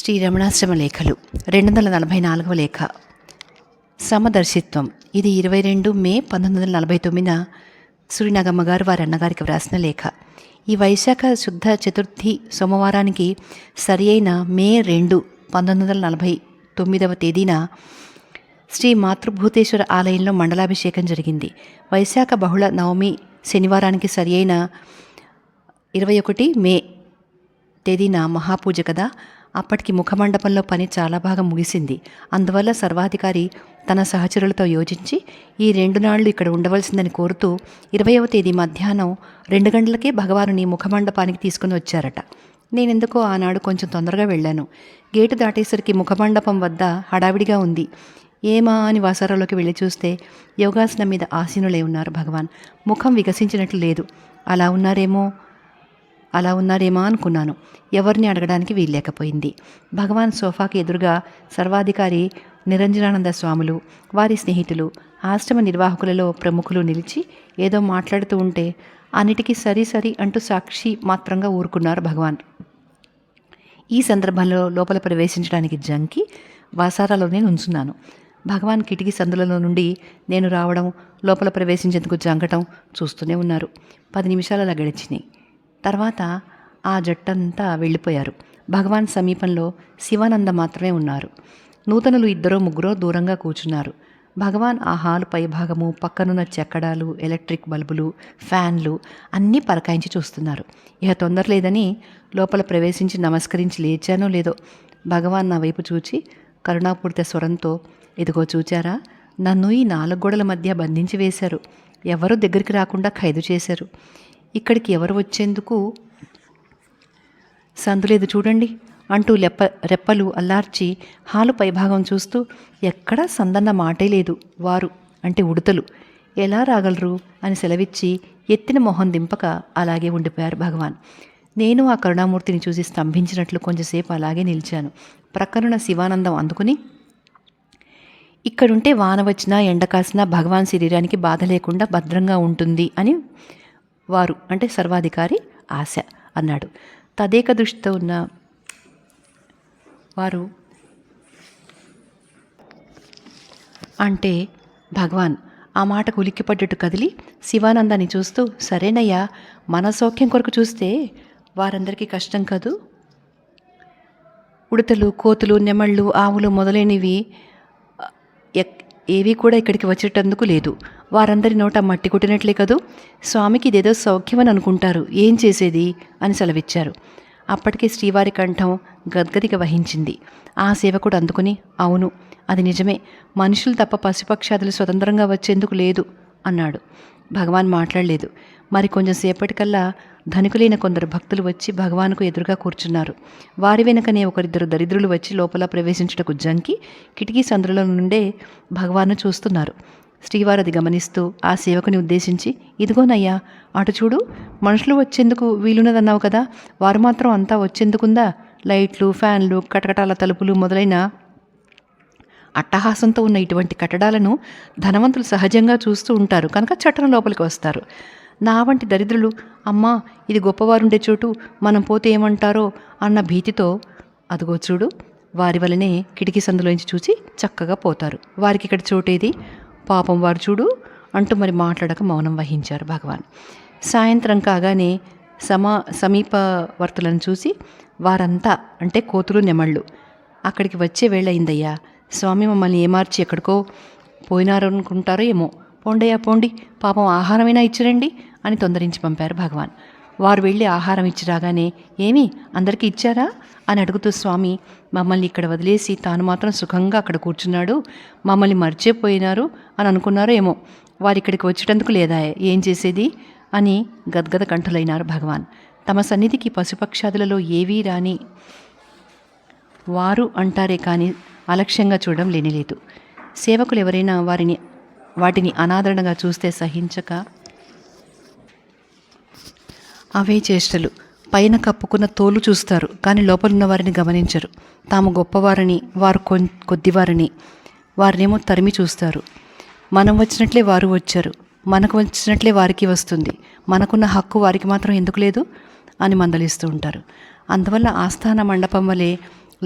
శ్రీ రమణాశ్రమ లేఖలు 244వ లేఖ. సమదర్శిత్వం. ఇది 22 మే 1949 సూరినాగమ్మ గారు వారి అన్నగారికి వ్రాసిన లేఖ. ఈ వైశాఖ శుద్ధ చతుర్థి సోమవారానికి సరి అయిన మే 2, 1949 తేదీన శ్రీ మాతృభూతేశ్వర ఆలయంలో మండలాభిషేకం జరిగింది. వైశాఖ బహుళ నవమి శనివారానికి సరి అయిన 21 మే తేదీన మహాపూజ కదా. అప్పటికి ముఖమండపంలో పని చాలా బాగా ముగిసింది. అందువల్ల సర్వాధికారి తన సహచరులతో యోచించి ఈ 2 నాళ్లు ఇక్కడ ఉండవలసిందని కోరుతూ 20వ తేదీ మధ్యాహ్నం 2 గంటలకే భగవానుని ముఖమండపానికి తీసుకుని వచ్చారట. నేనెందుకో ఆనాడు కొంచెం తొందరగా వెళ్ళాను. గేటు దాటేసరికి ముఖమండపం వద్ద హడావిడిగా ఉంది. ఏమా అని వాసారాలోకి వెళ్ళి చూస్తే యోగాసనం మీద ఆసీనులై ఉన్నారు భగవాన్. ముఖం వికసించినట్లు లేదు. అలా ఉన్నారేమో అనుకున్నాను. ఎవరిని అడగడానికి వీల్లేకపోయింది. భగవాన్ సోఫాకి ఎదురుగా సర్వాధికారి నిరంజనానంద స్వాములు, వారి స్నేహితులు, ఆశ్రమ నిర్వాహకులలో ప్రముఖులు నిలిచి ఏదో మాట్లాడుతూ ఉంటే అన్నిటికీ సరి అంటూ సాక్షి మాత్రంగా ఊరుకున్నారు భగవాన్. ఈ సందర్భంలో లోపల ప్రవేశించడానికి జంకి వాసారాలోనే నుంచున్నాను. భగవాన్ కిటికీ సందులలో నుండి నేను రావడం, లోపల ప్రవేశించేందుకు జంకటం చూస్తూనే ఉన్నారు. 10 నిమిషాలు అలా గడిచినాయి. తర్వాత ఆ జట్టంతా వెళ్ళిపోయారు. భగవాన్ సమీపంలో శివానంద మాత్రమే ఉన్నారు. నూతనులు 2-3 దూరంగా కూర్చున్నారు. భగవాన్ ఆ హాలు పైభాగము, పక్కనున్న చెక్కడాలు, ఎలక్ట్రిక్ బల్బులు, ఫ్యాన్లు అన్నీ పరకాయించి చూస్తున్నారు. ఇక తొందర లేదని లోపల ప్రవేశించి నమస్కరించి లేచానో లేదో భగవాన్ నా వైపు చూచి కరుణాపూరిత స్వరంతో, ఇదిగో చూచారా, నన్ను ఈ 4 గోడల మధ్య బంధించి వేశారు. ఎవరూ దగ్గరికి రాకుండా ఖైదు చేశారు. ఇక్కడికి ఎవరు వచ్చేందుకు సందులేదు చూడండి అంటూ రెప్పలు అల్లార్చి హాలు పైభాగం చూస్తూ, ఎక్కడా సందన్న మాటే లేదు. వారు అంటే ఉడతలు ఎలా రాగలరు అని సెలవిచ్చి ఎత్తిన మొహం దింపక అలాగే ఉండిపోయారు భగవాన్. నేను ఆ కరుణామూర్తిని చూసి స్తంభించినట్లు కొంచెంసేపు అలాగే నిలిచాను. ప్రక్కనున్న శివానందం అందుకుని, ఇక్కడుంటే వాన వచ్చినా ఎండ కాసినా భగవాన్ శరీరానికి బాధ లేకుండా భద్రంగా ఉంటుంది అని వారు అంటే సర్వాధికారి ఆశ అన్నాడు. తదేక దృష్టితో ఉన్న వారు అంటే భగవాన్ ఆ మాటకు ఉలిక్కిపడ్డట్టు కదిలి శివానందాన్ని చూస్తూ, సరేనయ్యా, మన సౌఖ్యం కొరకు చూస్తే వారందరికీ కష్టం కదూ. ఉడతలు, కోతులు, నెమళ్ళు, ఆవులు మొదలైనవి ఏవి కూడా ఇక్కడికి వచ్చేటందుకు లేదు. వారందరి నోట మట్టి కొట్టినట్లే కదూ. స్వామికి ఇదేదో సౌఖ్యమని అనుకుంటారు, ఏం చేసేది అని సెలవిచ్చారు. అప్పటికే శ్రీవారి కంఠం గద్గదిగా వహించింది. ఆ సేవకుడు అందుకుని, అవును, అది నిజమే, మనుషులు తప్ప పశుపక్షాదులు స్వతంత్రంగా వచ్చేందుకు లేదు అన్నాడు. భగవాన్ మాట్లాడలేదు. మరి కొంచెం సేపటికల్లా ధనికులైన కొందరు భక్తులు వచ్చి భగవానుకు ఎదురుగా కూర్చున్నారు. వారి వెనుకనే 1-2 దరిద్రులు వచ్చి లోపల ప్రవేశించుటకు జంకి కిటికీ సందుల నుండే భగవాను చూస్తున్నారు. శ్రీవారు అది గమనిస్తూ ఆ సేవకుని ఉద్దేశించి, ఇదిగోనయ్యా, అటు చూడు, మనుషులు వచ్చేందుకు వీలున్నదన్నావు కదా, వారు మాత్రం అంతా వచ్చేందుకుందా? లైట్లు, ఫ్యాన్లు, కటకటాల తలుపులు మొదలైన అట్టహాసంతో ఉన్న ఇటువంటి కట్టడాలను ధనవంతులు సహజంగా చూస్తూ ఉంటారు కనుక చట్టం లోపలికి వస్తారు. నా వంటి దరిద్రులు, అమ్మా, ఇది గొప్పవారుండే చోటు, మనం పోతే ఏమంటారో అన్న భీతితో అదిగో చూడు, వారి వలనే కిటికీ సందులోంచి చూసి చక్కగా పోతారు. వారికి ఇక్కడ చోటేది, పాపం వారు చూడు అంటూ మరి మాట్లాడక మౌనం వహించారు భగవాన్. సాయంత్రం కాగానే సమీపవర్తులను చూసి, వారంతా అంటే కోతులు, నెమళ్ళు అక్కడికి వచ్చే వేళయిందయ్యా, స్వామి మమ్మల్ని ఏమార్చి ఎక్కడికో పోయినారనుకుంటారో ఏమో, పోండయ్యా పోండి, పాపం ఆహారమైనా ఇచ్చిరండి అని తొందరించి పంపారు భగవాన్. వారు వెళ్ళి ఆహారం ఇచ్చి రాగానే, ఏమి అందరికీ ఇచ్చారా అని అడుగుతూ స్వామి మమ్మల్ని ఇక్కడ వదిలేసి తాను మాత్రం సుఖంగా అక్కడ కూర్చున్నాడు, మమ్మల్ని మర్చిపోయినారు అని అనుకున్నారో ఏమో, వారు ఇక్కడికి వచ్చేటందుకు లేదా, ఏం చేసేది అని గద్గద కంఠులైనారు భగవాన్. తమ సన్నిధికి పశుపక్షాదులలో ఏవీ రాని వారు అంటారే కానీ అలక్ష్యంగా చూడడం లేనిలేదు. సేవకులు ఎవరైనా వాటిని అనాదరణగా చూస్తే సహించక అవే చేష్టలు. పైన కప్పుకున్న తోలు చూస్తారు కానీ లోపలున్న వారిని గమనించరు. తాము గొప్పవారని, వారు కొద్దివారని వారినేమో తరిమి చూస్తారు. మనం వచ్చినట్లే వారు వచ్చారు, మనకు వచ్చినట్లే వారికి వస్తుంది, మనకున్న హక్కు వారికి మాత్రం ఎందుకు లేదు అని మందలిస్తూ ఉంటారు. అందువల్ల ఆస్థాన మండపం వలె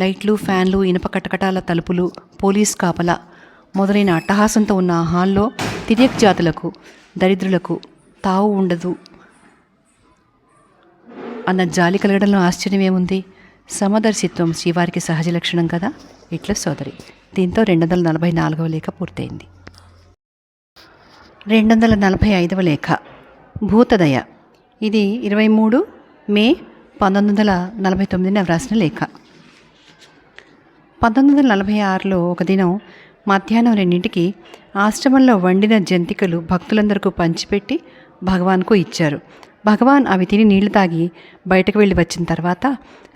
లైట్లు, ఫ్యాన్లు, ఇనుప కటకటాల తలుపులు, పోలీస్ కాపలా మొదలైన అట్టహాసంతో ఉన్న ఆ హాల్లో తిర్యక్ జాతులకు, దరిద్రులకు తావు ఉండదు అన్న జాలి కలగడంలో ఆశ్చర్యమేముంది? సమదర్శిత్వం శ్రీవారికి సహజ లక్షణం కదా. ఇట్ల సోదరి. దీంతో 244వ లేఖ పూర్తయింది. 245వ లేఖ భూతదయ. ఇది 23 మే 1949 వ్రాసిన లేఖ. 1946లో ఒక దినం మధ్యాహ్నం 2ంటికి ఆశ్రమంలో వండిన జంతికలు భక్తులందరికీ పంచిపెట్టి భగవాన్కు ఇచ్చారు. భగవాన్ అవి తిని నీళ్లు తాగి బయటకు వెళ్ళి వచ్చిన తర్వాత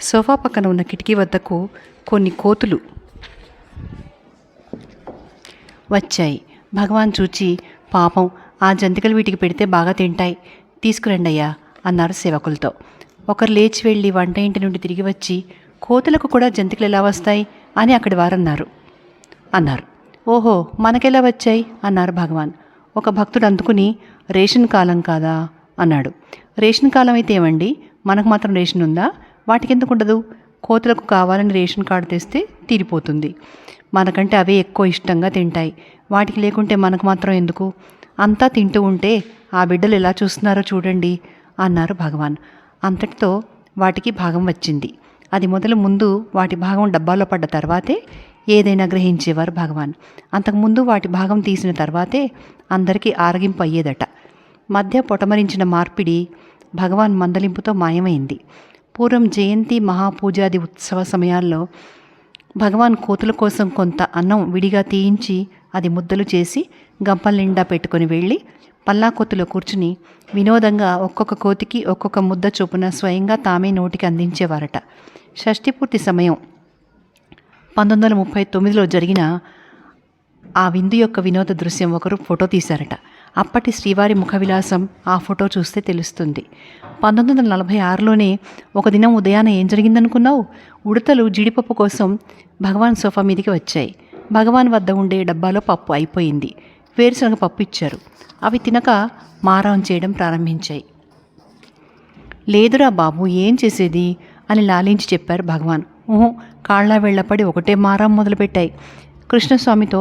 సోఫా పక్కన ఉన్న కిటికీ వద్దకు కొన్ని కోతులు వచ్చాయి. భగవాన్ చూచి, పాపం, ఆ జంతికలు వీటికి పెడితే బాగా తింటాయి, తీసుకురండి అయ్యా అన్నారు సేవకులతో. ఒకరు లేచి వెళ్ళి వంట ఇంటి నుండి తిరిగి వచ్చి, కోతులకు కూడా జంతికలు ఎలా వస్తాయి అని అక్కడి వారన్నారు. ఓహో, మనకెలా వచ్చాయి అన్నారు భగవాన్. ఒక భక్తుడు అందుకుని, రేషన్ కాలం కాదా అన్నాడు. రేషన్ కాలం అయితే ఏమండి, మనకు మాత్రం రేషన్ ఉందా? వాటికెందుకు ఉండదు? కోతులకు కావాలని రేషన్ కార్డు తెస్తే తీరిపోతుంది. మనకంటే అవే ఎక్కువ ఇష్టంగా తింటాయి. వాటికి లేకుంటే మనకు మాత్రం ఎందుకు? అంతా తింటూ ఉంటే ఆ బిడ్డలు ఎలా చూస్తున్నారో చూడండి అన్నారు భగవాన్. అంతటితో వాటికి భాగం వచ్చింది. అది మొదలు ముందు వాటి భాగం డబ్బాలో పడ్డ తర్వాతే ఏదైనా గ్రహించేవారు భగవాన్. అంతకుముందు వాటి భాగం తీసిన తర్వాతే అందరికీ ఆరగింపు అయ్యేదట. మధ్య పొటమరించిన మార్పిడి భగవాన్ మందలింపుతో మాయమైంది. పూర్వం జయంతి, మహాపూజాది ఉత్సవ సమయాల్లో భగవాన్ కోతుల కోసం కొంత అన్నం విడిగా తీయించి అది ముద్దలు చేసి గంపల నిండా పెట్టుకొని వెళ్ళి పల్లాకొత్తులో కూర్చుని వినోదంగా ఒక్కొక్క కోతికి ఒక్కొక్క ముద్ద చొప్పున స్వయంగా తామే నోటికి అందించేవారట. షష్ఠిపూర్తి సమయం 1939లో జరిగిన ఆ విందు యొక్క వినోద దృశ్యం ఒకరు ఫోటో తీశారట. అప్పటి శ్రీవారి ముఖ విలాసం ఆ ఫోటో చూస్తే తెలుస్తుంది. 1946లోనే ఒక దినం ఉదయాన ఏం జరిగిందనుకున్నావు? ఉడతలు జీడిపప్పు కోసం భగవాన్ సోఫా మీదికి వచ్చాయి. భగవాన్ వద్ద ఉండే డబ్బాలో పప్పు అయిపోయింది. వేరుశనగ పప్పు ఇచ్చారు. అవి తినక మారం చేయడం ప్రారంభించాయి. లేదురా బాబు, ఏం చేసేది అని లాలించి చెప్పారు భగవాన్. కాళ్ళ వెళ్ళపడి ఒకటే మారం మొదలుపెట్టాయి. కృష్ణస్వామితో,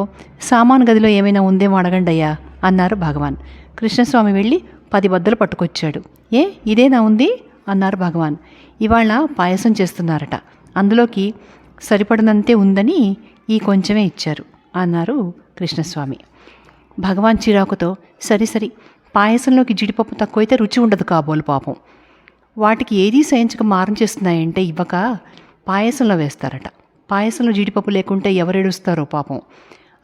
సామాన్ గదిలో ఏమైనా ఉందేమో అడగండయ్యా అన్నారు భగవాన్. కృష్ణస్వామి వెళ్ళి 10 బద్దలు పట్టుకొచ్చాడు. ఇదేనా ఉంది అన్నారు భగవాన్. ఇవాళ పాయసం చేస్తున్నారట, అందులోకి సరిపడినంతే ఉందని ఈ కొంచెమే ఇచ్చారు అన్నారు కృష్ణస్వామి. భగవాన్ చిరాకుతో, సరి పాయసంలోకి జీడిపప్పు తక్కువైతే రుచి ఉండదు కాబోలు పాపం. వాటికి ఏదీ సహించక మారం చేస్తున్నాయంటే ఇవ్వక పాయసంలో వేస్తారట. పాయసంలో జీడిపప్పు లేకుంటే ఎవరేడుస్తారో పాపం.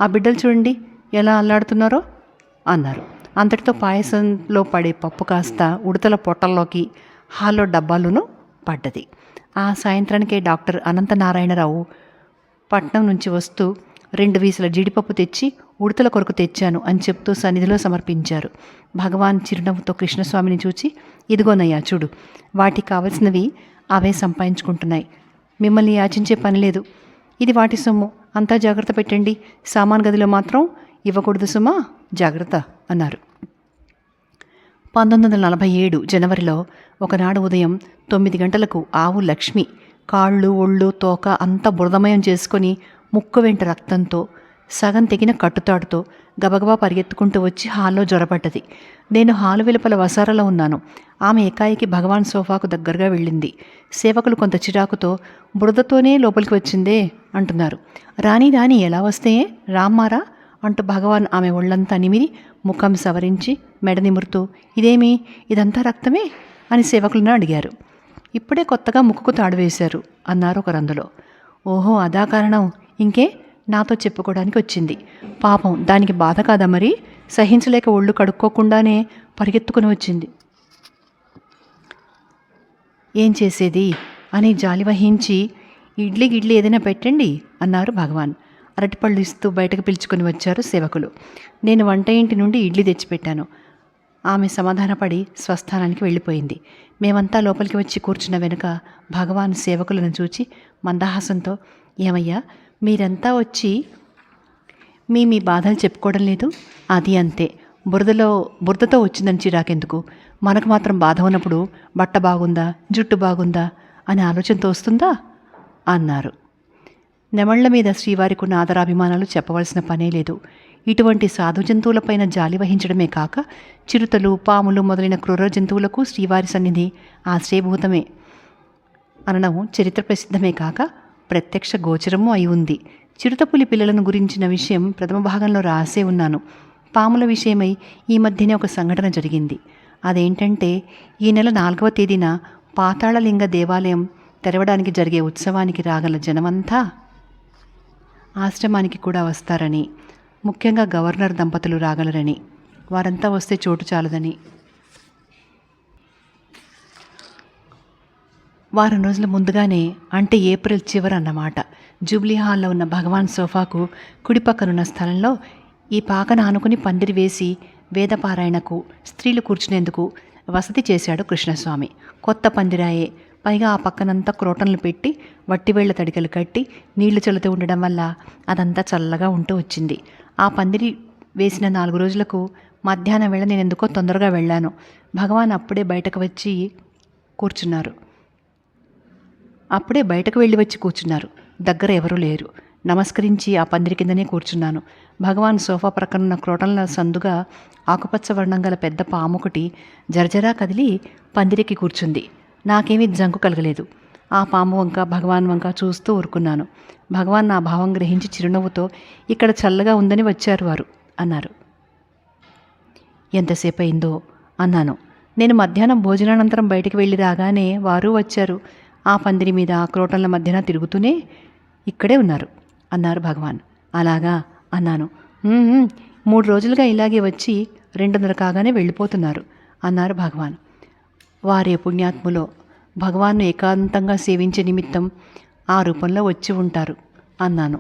ఆ బిడ్డలు చూడండి ఎలా అల్లాడుతున్నారో అన్నారు. అంతటితో పాయసంలో పడే పప్పు కాస్త ఉడతల పొట్టల్లోకి, హాల్లో డబ్బాలోనూ పడ్డది. ఆ సాయంత్రానికే డాక్టర్ అనంతనారాయణరావు పట్నం నుంచి వస్తూ 2 వీసుల జీడిపప్పు తెచ్చి ఉడతల కొరకు తెచ్చాను అని చెప్తూ సన్నిధిలో సమర్పించారు. భగవాన్ చిరునవ్వుతో కృష్ణస్వామిని చూచి, ఇదిగోనయ్యా చూడు, వాటికి కావలసినవి అవే సంపాదించుకుంటున్నాయి, మిమ్మల్ని యాచించే పని లేదు. ఇది వాటి సొమ్ము, అంతా జాగ్రత్త పెట్టండి, సామాన్ గదిలో మాత్రం ఇవ్వకూడదు సుమా, జాగ్రత్త అన్నారు. 1947 జనవరిలో ఒకనాడు ఉదయం 9 గంటలకు ఆవు లక్ష్మి కాళ్ళు, ఒళ్ళు, తోక అంతా బురదమయం చేసుకొని ముక్కు వెంట రక్తంతో, సగం తెగిన కట్టుతాడుతో గబగబా పరిగెత్తుకుంటూ వచ్చి హాల్లో జ్వరపడ్డది. నేను హాలు వెలుపల వసారాలో ఉన్నాను. ఆమె ఏకాయికి భగవాన్ సోఫాకు దగ్గరగా వెళ్ళింది. సేవకులు కొంత చిరాకుతో, బురదతోనే లోపలికి వచ్చిందే అంటున్నారు. రాణి ఎలా వస్తే రామ్మారా అంటూ భగవాన్ ఆమె ఒళ్ళంతా నిమిరి ముఖం సవరించి మెడ నిమురుతూ, ఇదేమి, ఇదంతా రక్తమే అని సేవకులను అడిగారు. ఇప్పుడే కొత్తగా ముక్కుకు తాడు వేశారు అన్నారు ఒకరందులో. ఓహో, అదా కారణం, ఇంకే నాతో చెప్పుకోవడానికి వచ్చింది. పాపం, దానికి బాధ కాదా మరి? సహించలేక ఒళ్ళు కడుక్కోకుండానే పరిగెత్తుకుని వచ్చింది. ఏం చేసేది అని జాలి వహించి, ఇడ్లీ ఏదైనా పెట్టండి అన్నారు భగవాన్. అరటిపళ్ళు ఇస్తూ బయటకు పిలుచుకొని వచ్చారు సేవకులు. నేను వంట ఇంటి నుండి ఇడ్లీ తెచ్చిపెట్టాను. ఆమె సమాధానపడి స్వస్థానానికి వెళ్ళిపోయింది. మేమంతా లోపలికి వచ్చి కూర్చున్న వెనుక భగవాన్ సేవకులను చూచి మందహాసంతో, ఏమయ్యా, మీరంతా వచ్చి మీ బాధలు చెప్పుకోవడం లేదు? అది అంతే, బురదతో వచ్చిందని చిరాకెందుకు? మనకు మాత్రం బాధ ఉన్నప్పుడు బట్ట బాగుందా, జుట్టు బాగుందా అని ఆలోచనతో వస్తుందా అన్నారు. నెమళ్ల మీద శ్రీవారికి ఉన్న ఆదరాభిమానాలు చెప్పవలసిన పనే లేదు. ఇటువంటి సాధు జంతువులపైన జాలి వహించడమే కాక చిరుతలు, పాములు మొదలైన క్రూర జంతువులకు శ్రీవారి సన్నిధి ఆశ్రయభూతమే అనడం చరిత్ర ప్రసిద్ధమే కాక ప్రత్యక్ష గోచరము అయి ఉంది. చిరుతపులి పిల్లలను గురించిన విషయం ప్రథమ భాగంలో రాసే ఉన్నాను. పాముల విషయమై ఈ మధ్యనే ఒక సంఘటన జరిగింది. అదేంటంటే, ఈ నెల 4వ తేదీన పాతాళలింగ దేవాలయం తెరవడానికి జరిగే ఉత్సవానికి రాగల జనమంతా ఆశ్రమానికి కూడా వస్తారని, ముఖ్యంగా గవర్నర్ దంపతులు రాగలరని, వారంతా వస్తే చోటు చాలదని. వారం రోజుల ముందుగానే, అంటే ఏప్రిల్ చివరన్నమాట, జూబ్లీ హాల్లో ఉన్న భగవాన్ సోఫాకు కుడిపక్కనున్న స్థలంలో ఈ పాకను ఆనుకుని పందిరి వేసి వేదపారాయణకు, స్త్రీలు కూర్చునేందుకు వసతి చేశాడు కృష్ణస్వామి. కొత్త పందిరాయే, పైగా ఆ పక్కనంతా క్రోటన్లు పెట్టి వట్టివేళ్ల తడికలు కట్టి నీళ్లు చల్లుతూ ఉండడం వల్ల అదంతా చల్లగా ఉంటూ వచ్చింది. ఆ పందిరి వేసిన 4 రోజులకు మధ్యాహ్నం వేళ నేను ఎందుకో తొందరగా వెళ్ళాను. భగవాన్ అప్పుడే బయటకు వెళ్ళి వచ్చి కూర్చున్నారు. దగ్గర ఎవరూ లేరు. నమస్కరించి ఆ పందిరి కిందనే కూర్చున్నాను. భగవాన్ సోఫా ప్రక్కనున్న క్రోటన్ల సందుగా ఆకుపచ్చ వర్ణం గల పెద్ద పాము ఒకటి జరజరా కదిలి పందిరికి కూర్చుంది. నాకేమీ జంకు కలగలేదు. ఆ పాము వంక, భగవాన్ వంక చూస్తూ ఊరుకున్నాను. భగవాన్ నా భావం గ్రహించి చిరునవ్వుతో, ఇక్కడ చల్లగా ఉందని వచ్చారు వారు అన్నారు. ఎంతసేపు అయిందో అన్నాను. నేను మధ్యాహ్నం భోజనానంతరం బయటికి వెళ్ళి రాగానే వారు వచ్చారు. ఆ పందిరి మీద, ఆ క్రోటన్ల మధ్యన తిరుగుతూనే ఇక్కడే ఉన్నారు అన్నారు భగవాన్. అలాగా అన్నాను. 3 రోజులుగా ఇలాగే వచ్చి 2:30 కాగానే వెళ్ళిపోతున్నారు అన్నారు భగవాన్. వారే పుణ్యాత్ములో భగవాన్ను ఏకాంతంగా సేవించే నిమిత్తం ఆ రూపంలో వచ్చి ఉంటారు అన్నాను.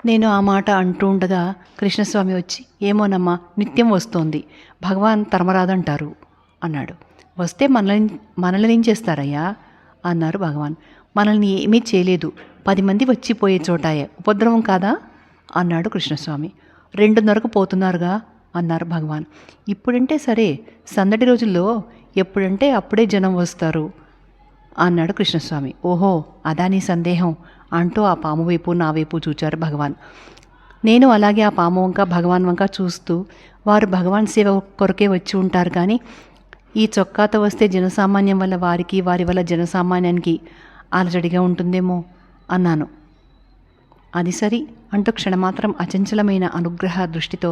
నేను ఆ మాట అంటూ ఉండగా కృష్ణస్వామి వచ్చి, ఏమోనమ్మా, నిత్యం వస్తోంది, భగవాన్ తరమరాదంటారు అన్నాడు. వస్తే మనల్ని ఏం చేస్తారయ్యా అన్నారు భగవాన్. మనల్ని ఏమీ చేయలేదు, 10 మంది వచ్చిపోయే చోటాయే, ఉపద్రవం కాదా అన్నాడు కృష్ణస్వామి. 2:30కు పోతున్నారుగా అన్నారు భగవాన్. ఇప్పుడంటే సరే, సందడి రోజుల్లో ఎప్పుడంటే అప్పుడే జనం వస్తారు అన్నాడు కృష్ణస్వామి. ఓహో, అదా నీ సందేహం అంటూ ఆ పాము వైపు, నా వైపు చూచారు భగవాన్. నేను అలాగే ఆ పాము వంక, భగవాన్ వంక చూస్తూ, వారు భగవాన్ సేవ కొరకే వచ్చి ఉంటారు కానీ ఈ చొక్కాతో వస్తే జనసామాన్యం వల్ల వారికి, వారి వల్ల జనసామాన్యానికి అలజడిగా ఉంటుందేమో అన్నాను. అది సరి అంటూ క్షణమాత్రం అచంచలమైన అనుగ్రహ దృష్టితో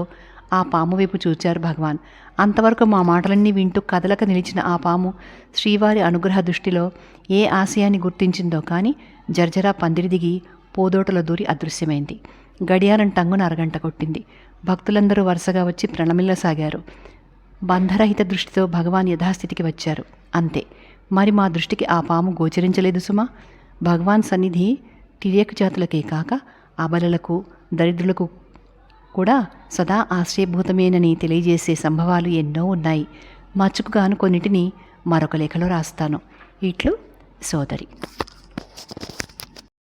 ఆ పాము వైపు చూచారు భగవాన్. అంతవరకు మా మాటలన్నీ వింటూ కదలక నిలిచిన ఆ పాము శ్రీవారి అనుగ్రహ దృష్టిలో ఏ ఆశయాన్ని గుర్తించిందో కానీ జర్జరా పందిరి దిగి పోదోటలో దూరి అదృశ్యమైంది. గడియారం టంగున 1 గంట కొట్టింది. భక్తులందరూ వరుసగా వచ్చి ప్రణమిల్లసాగారు. బంధరహిత దృష్టితో భగవాన్ యథాస్థితికి వచ్చారు. అంతే. మరి మా దృష్టికి ఆ పాము గోచరించలేదు సుమా. భగవాన్ సన్నిధి తిరియక జాతులకే కాక అబలలకు, దరిద్రులకు కూడా సదా ఆశ్రయభూతమేనని తెలియజేసే సంభవాలు ఎన్నో ఉన్నాయి. మచ్చుకుగాను కొన్నిటిని మరొక లేఖలో రాస్తాను. ఇట్లు సోదరి.